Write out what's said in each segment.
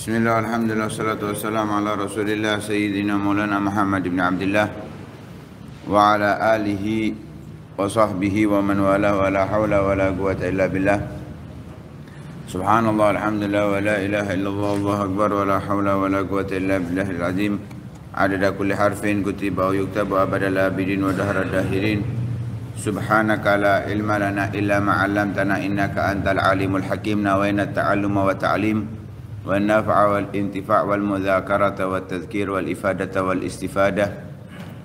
Bismillah, alhamdulillah, salatu wassalamu ala rasulillah Sayyidina Maulana Muhammad ibn Abdullah wa ala alihi wa sahbihi wa man wala wa la hawla wa la quwata illa billah. Subhanallah, alhamdulillah, wa la ilaha illallah, Allahu akbar, wa la hawla wa la quwata illa billahil azim. Adada kulli harfin kutiba wa yuktabu abadal abidin wa dahra dahirin. Subhanaka la ilma lana illa ma 'allamtana innaka antal alimul hakim. Nawayna ta'alluma wa ta'lim wa an-naf'a wal intifa' wal mudzakarata wat tadhkir wal ifadata wal istifadah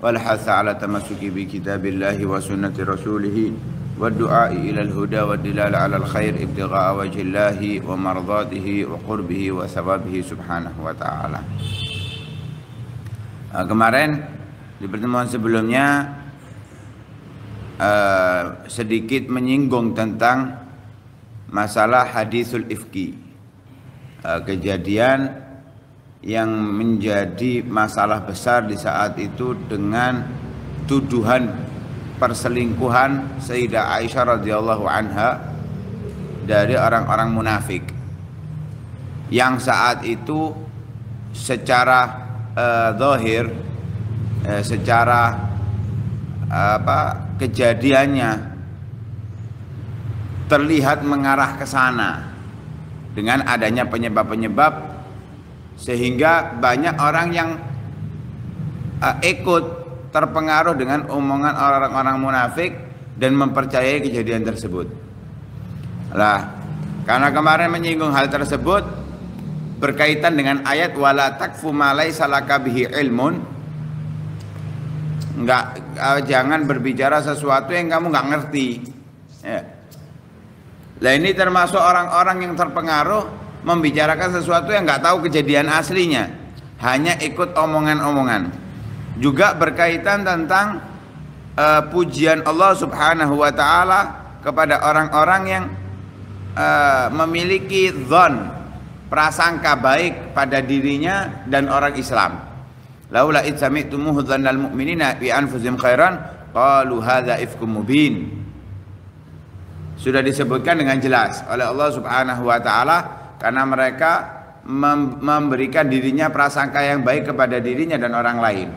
wal hatha 'ala tamassuki bi kitabillahi wa sunnati rasulih wad du'a'i ila al-huda wad dilala 'ala al-khair ibtigha'a wajhillahi wa mardatihi wa qurbihi wa thawabihi subhanahu wa ta'ala. Kemarin di pertemuan sebelumnya sedikit menyinggung tentang masalah hadisul ifki, kejadian yang menjadi masalah besar di saat itu dengan tuduhan perselingkuhan Sayyidah Aisyah radhiyallahu anha dari orang-orang munafik yang saat itu secara zahir, secara kejadiannya terlihat mengarah ke sana dengan adanya penyebab-penyebab, sehingga banyak orang yang ikut terpengaruh dengan omongan orang-orang munafik dan mempercayai kejadian tersebut. Lah, karena kemarin menyinggung hal tersebut berkaitan dengan ayat wala takfu ma laisa laka bihi ilmun. Jangan berbicara sesuatu yang kamu nggak ngerti. Ya. Lah ini termasuk orang-orang yang terpengaruh membicarakan sesuatu yang nggak tahu kejadian aslinya, hanya ikut omongan-omongan. Juga berkaitan tentang pujian Allah Subhanahu wa taala kepada orang-orang yang memiliki dzan, prasangka baik pada dirinya dan orang Islam. Laula id sami'tumuhu dzannal mu'minina bi anfusihim khairan qalu hadza ifkum mubin. Sudah disebutkan dengan jelas oleh Allah Subhanahu wa taala karena mereka memberikan dirinya prasangka yang baik kepada dirinya dan orang lain.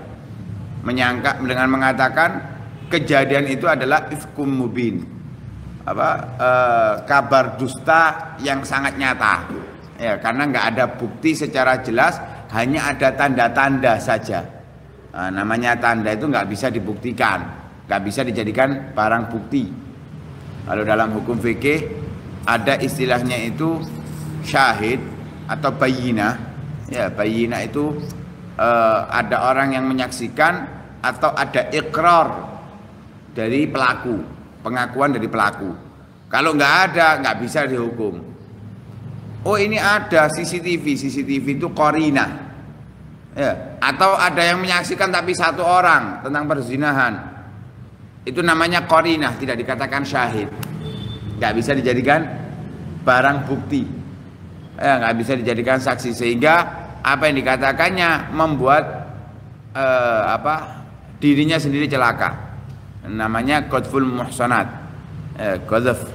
Menyangka dengan mengatakan kejadian itu adalah ifkum mubin. Kabar dusta yang sangat nyata. Ya, karena nggak ada bukti secara jelas, hanya ada tanda-tanda saja. Namanya tanda itu nggak bisa dibuktikan, nggak bisa dijadikan barang bukti. Kalau dalam hukum fikih ada istilahnya itu syahid atau bayyinah. Ya, bayyinah itu ada orang yang menyaksikan atau ada ikrar dari pelaku, pengakuan dari pelaku. Kalau nggak ada, nggak bisa dihukum. Oh, ini ada CCTV itu qarinah. Ya, atau ada yang menyaksikan tapi satu orang tentang perzinahan. Itu namanya qarinah, tidak dikatakan syahid. Nggak bisa dijadikan barang bukti. Nggak bisa dijadikan saksi, sehingga apa yang dikatakannya membuat dirinya sendiri celaka. Namanya qadful muhsanat. Qadhf.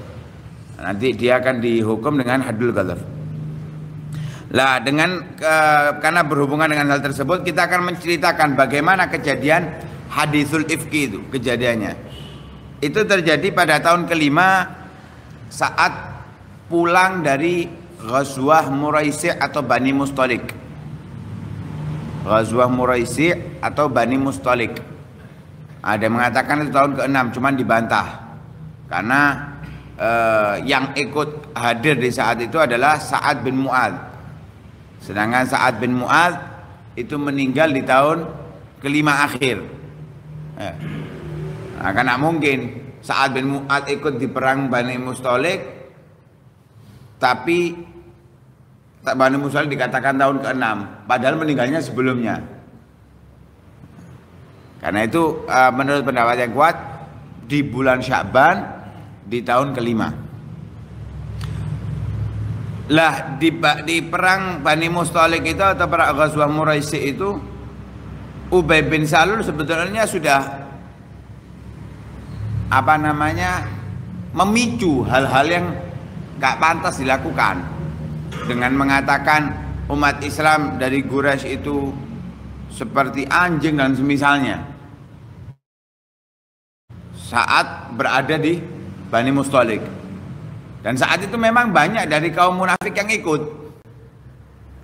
Nanti dia akan dihukum dengan haddul qadhf. Lah, karena berhubungan dengan hal tersebut, kita akan menceritakan bagaimana kejadian hadisul ifki itu. Kejadiannya itu terjadi pada tahun kelima saat pulang dari Ghazwah Muraisi' atau Bani Mustalik. Ghazwah Muraisi' atau Bani Mustalik. Ada yang mengatakan itu tahun ke-6, cuman dibantah karena yang ikut hadir di saat itu adalah Sa'ad bin Mu'adz. Sedangkan Sa'ad bin Mu'adz itu meninggal di tahun kelima akhir. Karena mungkin Sa'ad bin Mu'adz ikut di perang Bani Mustalik, tapi Bani Mustalik dikatakan tahun ke-6, padahal meninggalnya sebelumnya. Karena itu menurut pendapat yang kuat di bulan Sya'ban di tahun kelima. Lah, di perang Bani Mustalik itu atau perang Ghazwah Muraisi' itu Ubay bin Salul sebetulnya sudah memicu hal-hal yang gak pantas dilakukan dengan mengatakan umat Islam dari Quraisy itu seperti anjing dan semisalnya saat berada di Bani Mustalik. Dan saat itu memang banyak dari kaum munafik yang ikut,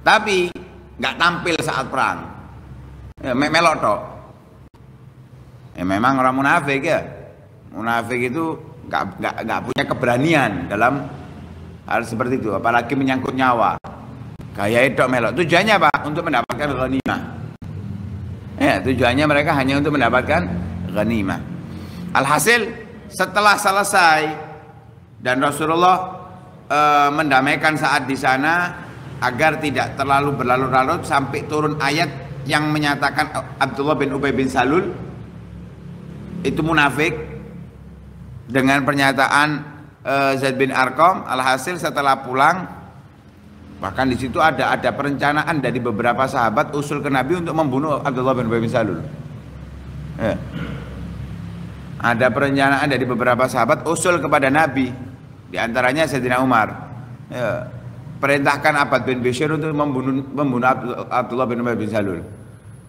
tapi nggak tampil saat perang, ya, melok tok. Ya, memang orang munafik ya, munafik itu nggak punya keberanian dalam hal seperti itu, apalagi menyangkut nyawa. Gaya itu melok. Tujuannya apa? Untuk mendapatkan ghanimah. Ya, tujuannya mereka hanya untuk mendapatkan ghanimah. Alhasil setelah selesai dan Rasulullah mendamaikan saat di sana agar tidak terlalu berlarut-larut sampai turun ayat yang menyatakan Abdullah bin Ubay bin Salul itu munafik dengan pernyataan Zaid bin Arqam. Alhasil setelah pulang, bahkan di situ ada perencanaan dari beberapa sahabat usul ke Nabi untuk membunuh Abdullah bin Ubay bin Salul. Ya. Ada perencanaan dari beberapa sahabat usul kepada Nabi, di antaranya Sayyidina Umar. Ya. Perintahkan Abbad bin Bishr untuk membunuh Abdullah bin Ubay bin Salul.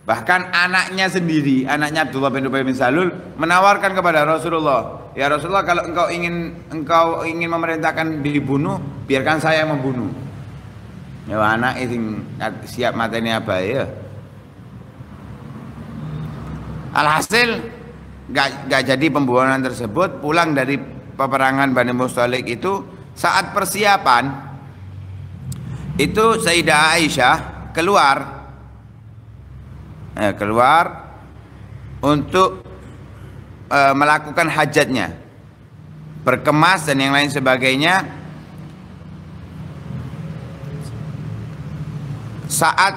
Bahkan anaknya sendiri, anaknya Abdullah bin Ubay bin Salul menawarkan kepada Rasulullah, ya Rasulullah, kalau engkau ingin memerintahkan dibunuh, biarkan saya yang membunuh. Ya anak itu siap mateni apa ya. Alhasil gak jadi pembunuhan tersebut. Pulang dari peperangan Bani Mustalik itu, saat persiapan itu Sayyidah Aisyah keluar untuk melakukan hajatnya, berkemas dan yang lain sebagainya. Saat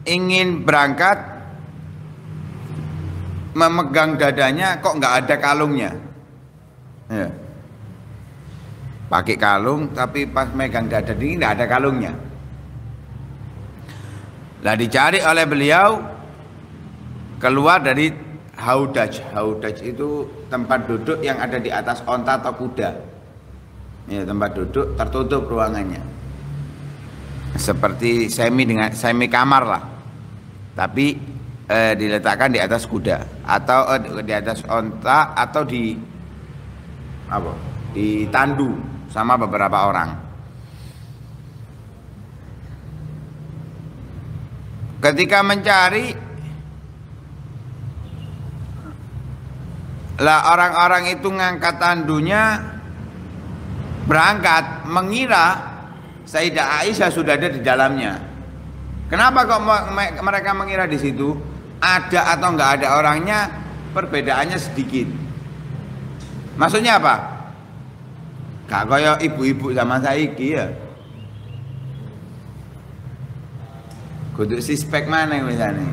ingin berangkat, memegang dadanya, kok nggak ada kalungnya. Ya. Pakai kalung, tapi pas megang dada ini nggak ada kalungnya. Lah dicari oleh beliau, keluar dari haudaj. Haudaj itu tempat duduk yang ada di atas onta atau kuda. Ya, tempat duduk tertutup ruangannya, seperti semi kamar lah, tapi diletakkan di atas kuda atau di atas onta atau di tandu sama beberapa orang. Ketika mencari, lah orang-orang itu ngangkat tandunya, berangkat, mengira Sayyidah Aisyah sudah ada di dalamnya. Kenapa kok mereka mengira di situ? Ada atau enggak ada orangnya, perbedaannya sedikit. Maksudnya apa? Gak kayak ibu-ibu zaman saiki ya. Kudu sispek mana misalnya,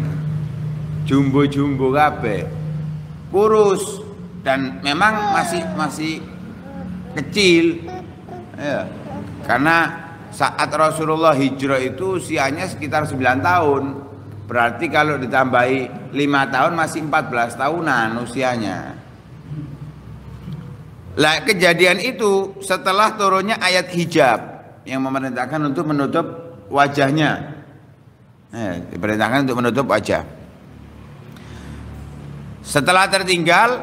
jumbo-jumbo kabeh, kurus dan memang masih kecil, ya. Karena saat Rasulullah hijrah itu usianya sekitar 9 tahun, berarti kalau ditambahi 5 tahun masih 14 tahunan usianya. Lah kejadian itu setelah turunnya ayat hijab yang memerintahkan untuk menutup wajahnya. Diperintahkan untuk menutup wajah. Setelah tertinggal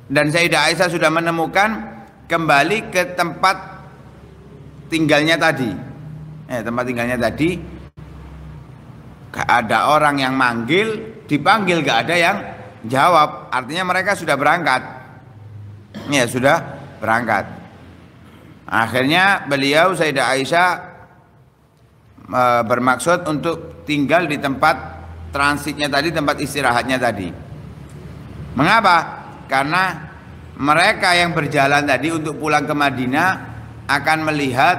dan Sayyidah Aisyah sudah menemukan, kembali ke tempat tinggalnya tadi. Tempat tinggalnya tadi, gak ada orang yang manggil, dipanggil gak ada yang jawab. Artinya mereka sudah berangkat. Ya sudah berangkat. Akhirnya beliau Sayyidah Aisyah bermaksud untuk tinggal di tempat transitnya tadi, tempat istirahatnya tadi. Mengapa? Karena mereka yang berjalan tadi untuk pulang ke Madinah akan melihat,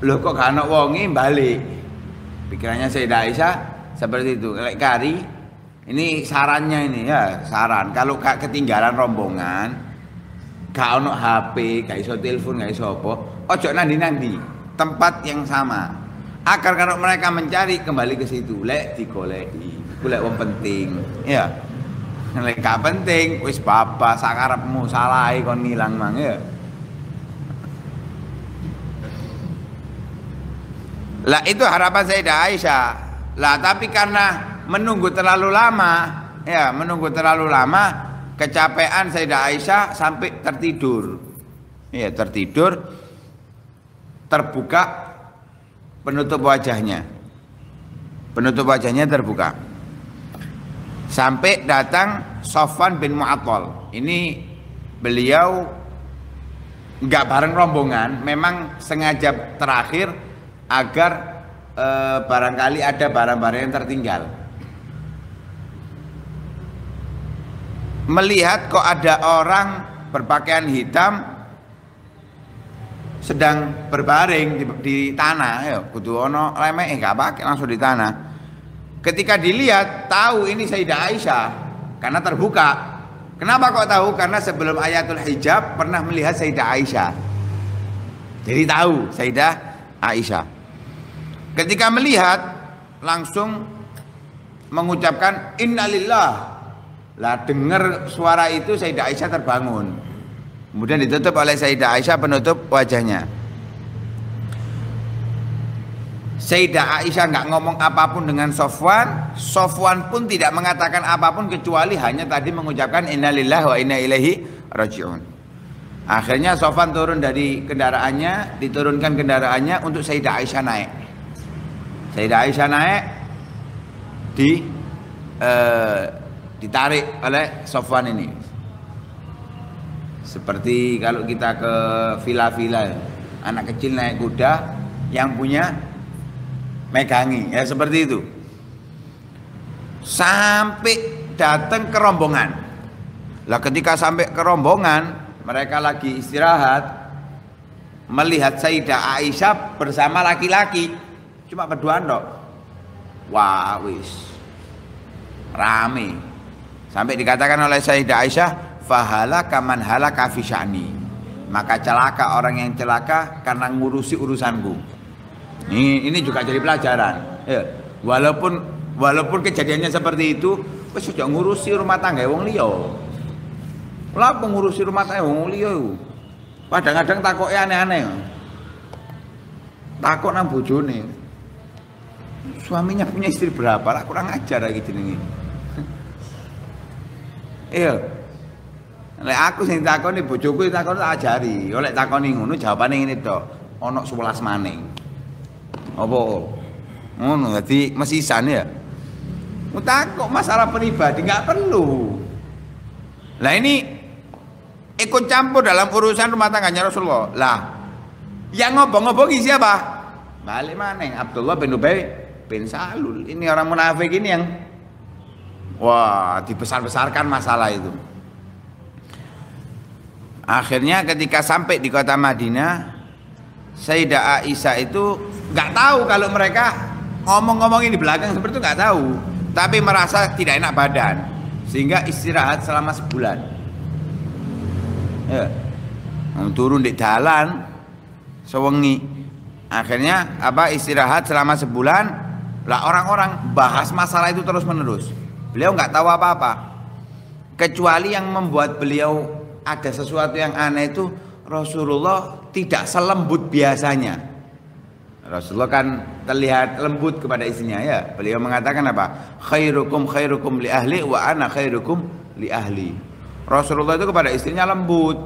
loh kok gak ana wonge balik. Pikirannya Sayyidah Aisyah seperti itu. Lek kari, ini sarannya ini ya, saran. Kalau gak ketinggalan rombongan, gak ono HP, gak iso telepon, gak iso apa, ojo nanti tempat yang sama. Agar kalau mereka mencari kembali ke situ, lek digoleki, golek wong penting, ya. Lek gak penting, wis baba sakarepmu, salahe kon ngilang mang ya. Lah itu harapan Sayyidah Aisyah. Lah tapi karena menunggu terlalu lama, ya menunggu terlalu lama, kecapean Sayyidah Aisyah sampai tertidur. Ya tertidur, terbuka penutup wajahnya. Penutup wajahnya terbuka. Sampai datang Safwan bin Mu'attal. Ini beliau nggak bareng rombongan, memang sengaja terakhir agar barangkali ada barang-barang yang tertinggal. Melihat kok ada orang berpakaian hitam sedang berbaring di tanah, ya kudu ono lemeh gak pakai langsung di tanah. Ketika dilihat tahu ini Sayyidah Aisyah karena terbuka. Kenapa kok tahu? Karena sebelum ayatul hijab pernah melihat Sayyidah Aisyah. Jadi tahu Sayyidah Aisyah. Ketika melihat langsung mengucapkan innalillah. Lah dengar suara itu Sayyidah Aisyah terbangun. Kemudian ditutup oleh Sayyidah Aisyah penutup wajahnya. Sayyidah Aisyah nggak ngomong apapun dengan Safwan. Safwan pun tidak mengatakan apapun kecuali hanya tadi mengucapkan innalillahi wa inna ilaihi raji'un. Akhirnya Safwan turun dari kendaraannya, diturunkan kendaraannya untuk Sayyidah Aisyah naik. Sayyidah Aisyah naik ditarik oleh Safwan ini. Seperti kalau kita ke villa-villa, anak kecil naik kuda, yang punya megangi, ya seperti itu. Sampai datang ke rombongan. Lah ketika sampai ke rombongan, mereka lagi istirahat, melihat Sayyidah Aisyah bersama laki-laki, cuma berdua dok. Wah wis rame. Sampai dikatakan oleh Sayyidah Aisyah, fahalaka man halaka fi sya'ni. Maka celaka orang yang celaka karena ngurusi urusanku. Ini juga jadi pelajaran. Ya, walaupun kejadiannya seperti itu, wis sudah ngurusi rumah tangga wong liya. Lah pengurusi rumah tangga wong liya iku. Kadang-kadang takoke aneh-aneh. Takok nang bojone. Suaminya punya istri berapa? Lah kurang ajar lagi jenenge. Iya. Lek aku sing takoni bojoku takoni tak ajari. Oleh takoni ngono jawabane ngene tok. Ana 11 maning. Apa? Ngono dadi mesisan ya. Takok masalah pribadi enggak perlu. Lah ini ikut campur dalam urusan rumah tangganya Rasulullah. Lah yang ngobong-ngobongi siapa? Balik maneng Abdullah bin Ubay bin Salul. Ini orang munafik ini yang wah dibesar-besarkan masalah itu. Akhirnya ketika sampai di kota Madinah, Sayyidah Aisyah itu nggak tahu kalau mereka ngomong-ngomongin di belakang seperti itu, nggak tahu. Tapi merasa tidak enak badan, sehingga istirahat selama sebulan. Ya, turun di jalan, sewengi. Akhirnya istirahat selama sebulan. Lah orang-orang bahas masalah itu terus menerus. Beliau nggak tahu apa-apa, kecuali yang membuat beliau ada sesuatu yang aneh itu Rasulullah tidak selembut biasanya. Rasulullah kan terlihat lembut kepada istrinya ya. Beliau mengatakan apa? Khairukum khairukum li ahli wa ana khairukum li ahli. Rasulullah itu kepada istrinya lembut.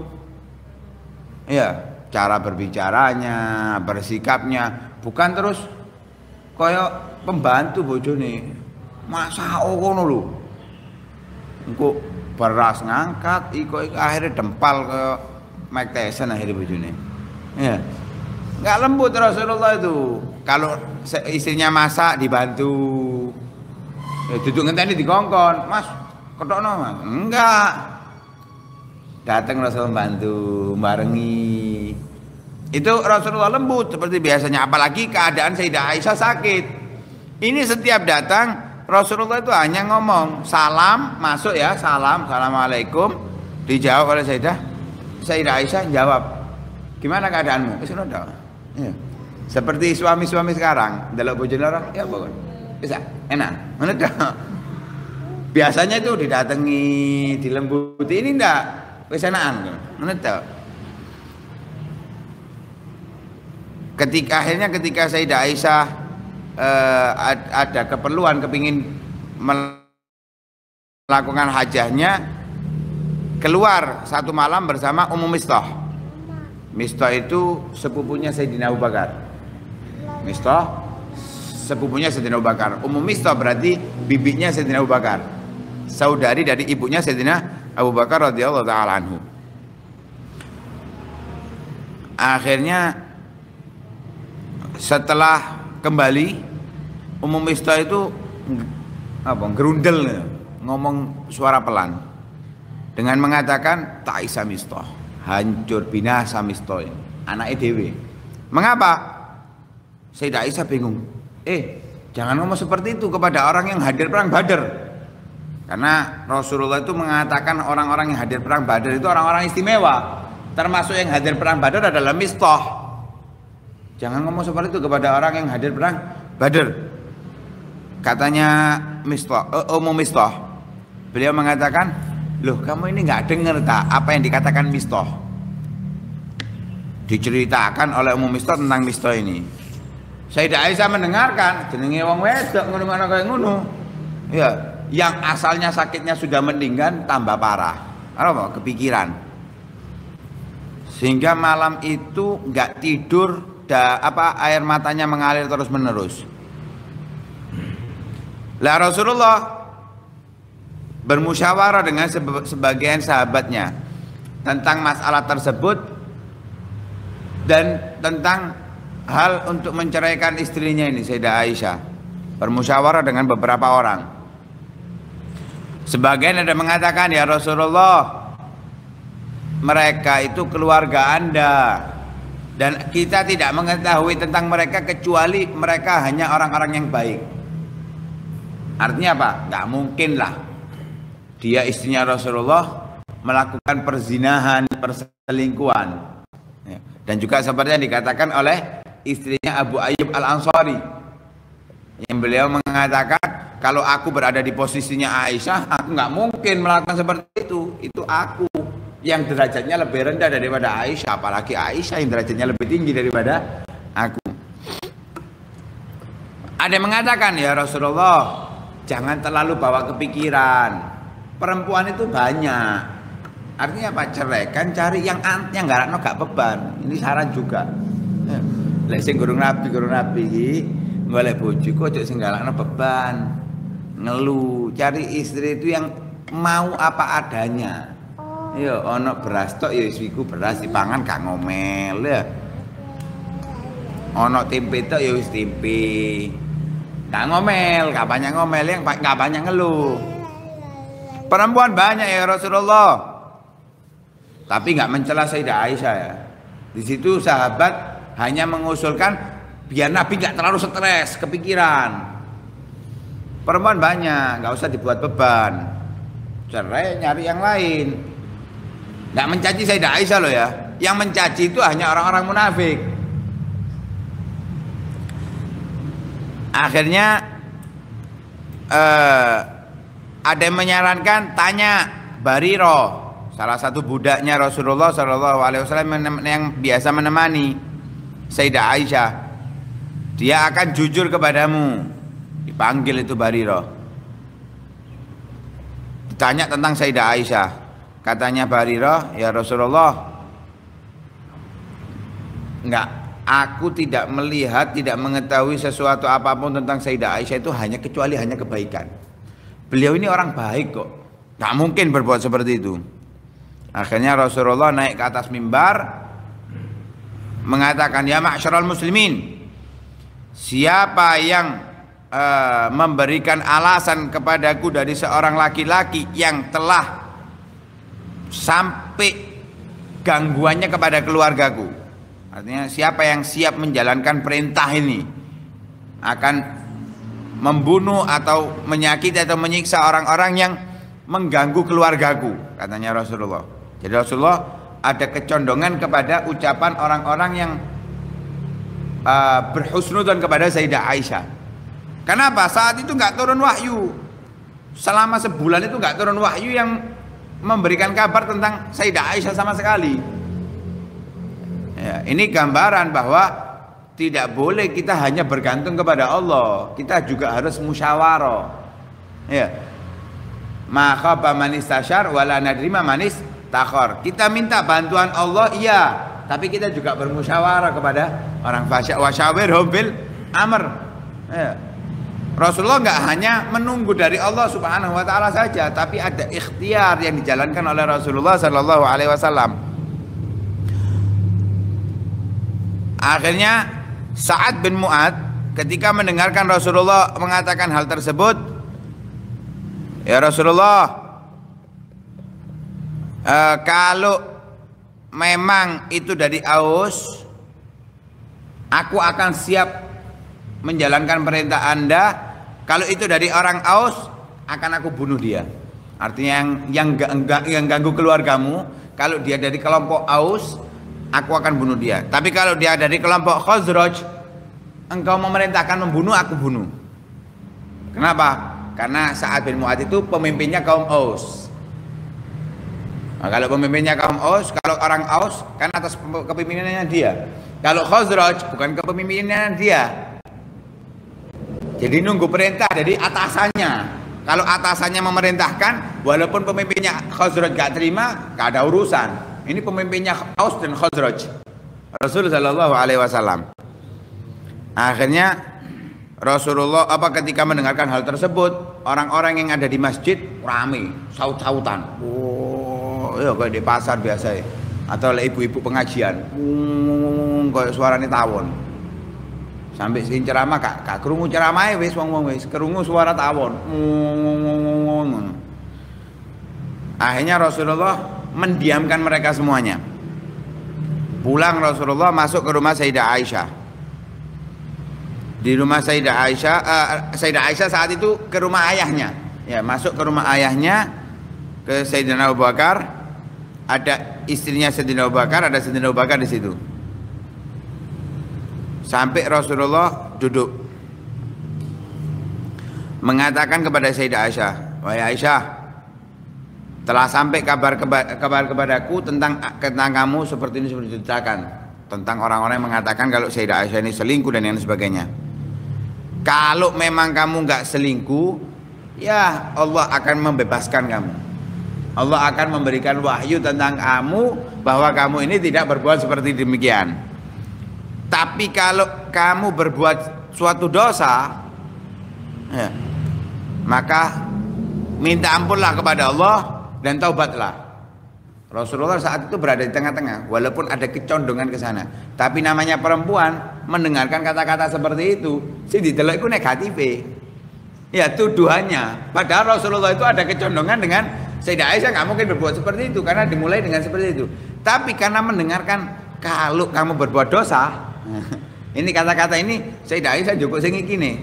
Ya, cara berbicaranya, bersikapnya bukan terus kayak pembantu bojone. Masa ngono lho. Engko beras ngangkat iko akhirnya dempal ke Mike Tyson akhirnya bojone. Ya. Enggak lembut Rasulullah itu. Kalau istrinya masak dibantu. Ya duduk ngenteni dikongkon, "Mas, ketokno, Mas." Enggak. Datang Rasulullah bantu, barengi. Itu Rasulullah lembut seperti biasanya, apalagi keadaan Sayyidah Aisyah sakit. Ini setiap datang Rasulullah itu hanya ngomong salam, masuk ya, salam, assalamualaikum, dijawab oleh Sayyidah Aisyah jawab, gimana keadaanmu? Ya. Seperti suami-suami sekarang, delok bojone orang, ya pokoknya bisa, enak, mana biasanya itu didatangi, dilembuti, ini enggak, wis enakan, mana ketika Sayyidah Aisyah ada keperluan kepingin melakukan hajahnya, keluar satu malam bersama Ummu Mistah. Mistah itu sepupunya Sayyidina Abu Bakar. Mistah sepupunya Sayyidina Abu Bakar. Ummu Mistah berarti bibinya Sayyidina Abu Bakar, saudari dari ibunya Sayyidina Abu Bakar radhiyallahu taala anhu. Akhirnya setelah kembali, Ummu Mistah itu gerundel, ngomong suara pelan dengan mengatakan Ta'isa Mistah, hancur binasa Mistah ini, anaknya dewe. Mengapa? Sayyidah Aisyah bingung. Jangan ngomong seperti itu kepada orang yang hadir perang Badar. Karena Rasulullah itu mengatakan orang-orang yang hadir perang Badar itu orang-orang istimewa. Termasuk yang hadir perang Badar adalah Mistah. Jangan ngomong seperti itu kepada orang yang hadir perang Badar. Katanya Mistah, Ummu Mistah. Beliau mengatakan, loh kamu ini nggak dengar tak apa yang dikatakan Mistah? Diceritakan oleh Ummu Mistah tentang Mistah ini. Sayyidah Aisyah mendengarkan, jenenge wong wedok ngono-ngono kaya ngono. Ya, yang asalnya sakitnya sudah meninggal tambah parah. Apa? Kepikiran. Sehingga malam itu nggak tidur, air matanya mengalir terus menerus. Lah Rasulullah bermusyawarah dengan sebagian sahabatnya tentang masalah tersebut dan tentang hal untuk menceraikan istrinya ini, Sayyidah Aisyah. Bermusyawarah dengan beberapa orang. Sebagian ada mengatakan, ya Rasulullah, mereka itu keluarga Anda dan kita tidak mengetahui tentang mereka kecuali mereka hanya orang-orang yang baik. Artinya apa? Gak mungkin lah dia istrinya Rasulullah melakukan perzinahan, perselingkuhan. Dan juga seperti yang dikatakan oleh istrinya Abu Ayyub Al-Ansari, yang beliau mengatakan, kalau aku berada di posisinya Aisyah, aku nggak mungkin melakukan seperti itu. Itu aku yang derajatnya lebih rendah daripada Aisyah, apalagi Aisyah yang derajatnya lebih tinggi daripada aku. Ada yang mengatakan, ya Rasulullah, jangan terlalu bawa kepikiran. Perempuan itu banyak. Artinya apa? Ceraikan, cari yang garakno gak beban. Ini saran juga. Lek sing gurung rabi iki golek bojo kok aja sing galakno beban. Ngeluh, cari istri itu yang mau apa adanya. Ya ono beras tok ya iku beras dipangan gak ngomel ya. Ono tempe tok ya wis tempe. Gak ngomel, gak banyak ngomel, yang gak banyak ngeluh. Perempuan banyak ya Rasulullah. Tapi nggak mencela Sayyidah Aisyah ya. Di situ sahabat hanya mengusulkan biar Nabi nggak terlalu stres, kepikiran. Perempuan banyak, nggak usah dibuat beban. Cerai nyari yang lain. Nggak mencaci Sayyidah Aisyah loh ya. Yang mencaci itu hanya orang-orang munafik. Akhirnya ada yang menyarankan tanya Bariro, salah satu budaknya Rasulullah SAW yang biasa menemani Sayyidah Aisyah. Dia akan jujur kepadamu. Dipanggil itu Bariro. Ditanya tentang Sayyidah Aisyah. Katanya Bariro, ya Rasulullah, enggak, aku tidak melihat, tidak mengetahui sesuatu apapun tentang Sayyidah Aisyah itu kecuali hanya kebaikan. Beliau ini orang baik kok. Enggak mungkin berbuat seperti itu. Akhirnya Rasulullah naik ke atas mimbar mengatakan, ya ma'syaral muslimin, siapa yang memberikan alasan kepadaku dari seorang laki-laki yang telah sampai gangguannya kepada keluargaku, artinya siapa yang siap menjalankan perintah ini akan membunuh atau menyakiti atau menyiksa orang-orang yang mengganggu keluargaku, katanya Rasulullah. Jadi Rasulullah ada kecondongan kepada ucapan orang-orang yang berhusnudzon kepada Sayyidah Aisyah. Kenapa? Saat itu nggak turun wahyu. Selama sebulan itu nggak turun wahyu yang memberikan kabar tentang Sayyidah Aisyah sama sekali. Ya, ini gambaran bahwa tidak boleh kita hanya bergantung kepada Allah, kita juga harus musyawarah. Ya. Ma khaba man istasyar wala nadrima man istakhar. Kita minta bantuan Allah iya, tapi kita juga bermusyawarah kepada orang fasik. Wasyawirhum bil amr. Ya. Rasulullah nggak hanya menunggu dari Allah Subhanahu wa taala saja, tapi ada ikhtiar yang dijalankan oleh Rasulullah sallallahu alaihi wasallam. Akhirnya Sa'ad bin Mu'adz ketika mendengarkan Rasulullah mengatakan hal tersebut, ya Rasulullah, kalau memang itu dari Aus, aku akan siap menjalankan perintah Anda. Kalau itu dari orang Aus, akan aku bunuh dia. Artinya yang ganggu keluargamu, kalau dia dari kelompok Aus, aku akan bunuh dia. Tapi kalau dia dari kelompok Khazraj, engkau memerintahkan membunuh, aku bunuh. Kenapa? Karena Sa'ad bin Mu'adz itu pemimpinnya kaum Aus. Nah, kalau pemimpinnya kaum Aus, kalau orang Aus kan atas kepemimpinannya dia. Kalau Khazraj bukan kepemimpinannya dia. Jadi nunggu perintah dari atasannya. Kalau atasannya memerintahkan, walaupun pemimpinnya Khazraj gak terima, gak ada urusan. Ini pemimpinnya Aus dan Khazraj. Rasulullah Shallallahu Alaihi Wasallam. Akhirnya Rasulullah ketika mendengarkan hal tersebut, orang-orang yang ada di masjid rame, saut-sautan. Oh, ya kayak di pasar biasa ya. Atau ibu-ibu pengajian. Kayak suaranya tawon. Sampai sing ceramah kak krungu ceramahe wis wong-wong wis krungu suara tawon. Akhirnya Rasulullah mendiamkan mereka semuanya. Pulang Rasulullah masuk ke rumah Sayyidah Aisyah. Di rumah Sayyidah Aisyah, Sayyidah Aisyah saat itu ke rumah ayahnya. Ya, masuk ke rumah ayahnya, ke Sayyidina Abu Bakar. Ada istrinya Sayyidina Abu Bakar, ada Sayyidina Abu Bakar di situ. Sampai Rasulullah duduk mengatakan kepada Sayyidah Aisyah, wahai Aisyah, telah sampai kabar kepadaku tentang kamu seperti ini, seperti diceritakan tentang orang-orang yang mengatakan kalau Sayyidah Aisyah ini selingkuh dan yang sebagainya. Kalau memang kamu nggak selingkuh, ya Allah akan membebaskan kamu. Allah akan memberikan wahyu tentang kamu bahwa kamu ini tidak berbuat seperti demikian. Tapi kalau kamu berbuat suatu dosa, ya, maka minta ampunlah kepada Allah dan taubatlah. Rasulullah saat itu berada di tengah-tengah, walaupun ada kecondongan ke sana. Tapi namanya perempuan mendengarkan kata-kata seperti itu, si didelok itu negatif. Ya tuduhannya. Padahal Rasulullah itu ada kecondongan dengan Sayyidah Aisyah, nggak mungkin berbuat seperti itu karena dimulai dengan seperti itu. Tapi karena mendengarkan kalau kamu berbuat dosa, ini kata-kata ini Sayyidah Aisyah juga sing iki nih.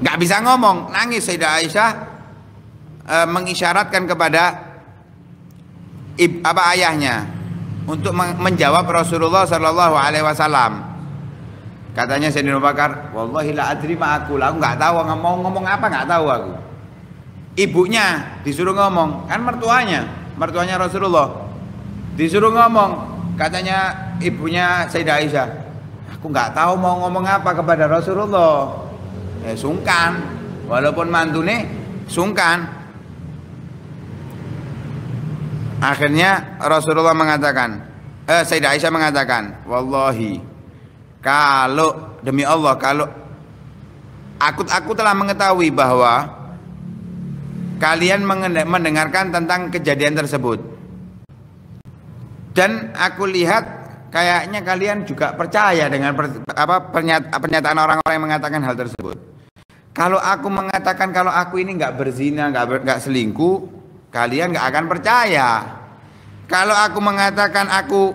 Nggak bisa ngomong, nangis Sayyidah Aisyah mengisyaratkan kepada ayahnya untuk menjawab Rasulullah Shallallahu Alaihi Wasallam. Katanya Sayyidina Abu Bakar, wallahi la adri ma aku nggak tahu ngomong apa, nggak tahu aku. Ibunya disuruh ngomong, kan mertuanya Rasulullah disuruh ngomong, katanya ibunya Sayyidah Aisyah, aku nggak tahu mau ngomong apa kepada Rasulullah. Ya sungkan, walaupun mantune sungkan. Akhirnya Rasulullah mengatakan, Sayyidah Aisyah mengatakan, wallahi, kalau demi Allah, kalau aku telah mengetahui bahwa kalian mendengarkan tentang kejadian tersebut, dan aku lihat kayaknya kalian juga percaya dengan pernyataan orang-orang yang mengatakan hal tersebut. Kalau aku mengatakan kalau aku ini nggak berzina, nggak selingkuh, kalian nggak akan percaya. Kalau aku mengatakan aku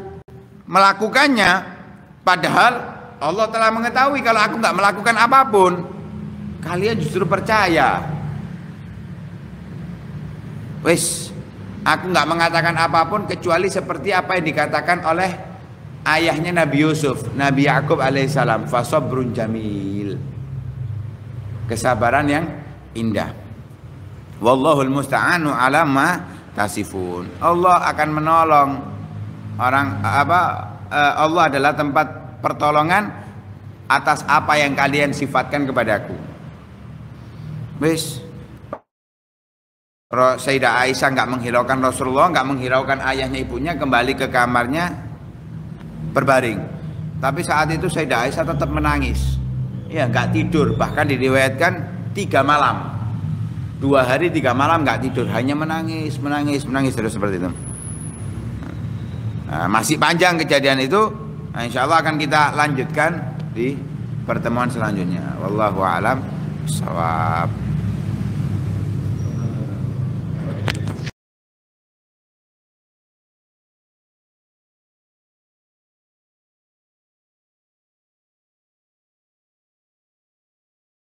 melakukannya, padahal Allah telah mengetahui kalau aku nggak melakukan apapun, kalian justru percaya. Wes, aku nggak mengatakan apapun kecuali seperti apa yang dikatakan oleh ayahnya Nabi Yusuf, Nabi Yakub alaihissalam, fasabrun jamil, kesabaran yang indah. Wallahul musta'anu ala ma tasifun. Allah akan menolong orang Allah adalah tempat pertolongan atas apa yang kalian sifatkan kepadaku. Wis, Sayyidah Aisyah nggak menghiraukan Rasulullah, nggak menghiraukan ayahnya ibunya, kembali ke kamarnya berbaring. Tapi saat itu Sayyidah Aisyah tetap menangis, ya nggak tidur, bahkan diriwayatkan 3 malam, 2 hari 3 malam nggak tidur, hanya menangis terus seperti itu. Nah, masih panjang kejadian itu. Nah, insya Allah akan kita lanjutkan di pertemuan selanjutnya. Wallahu a'lam bishawab.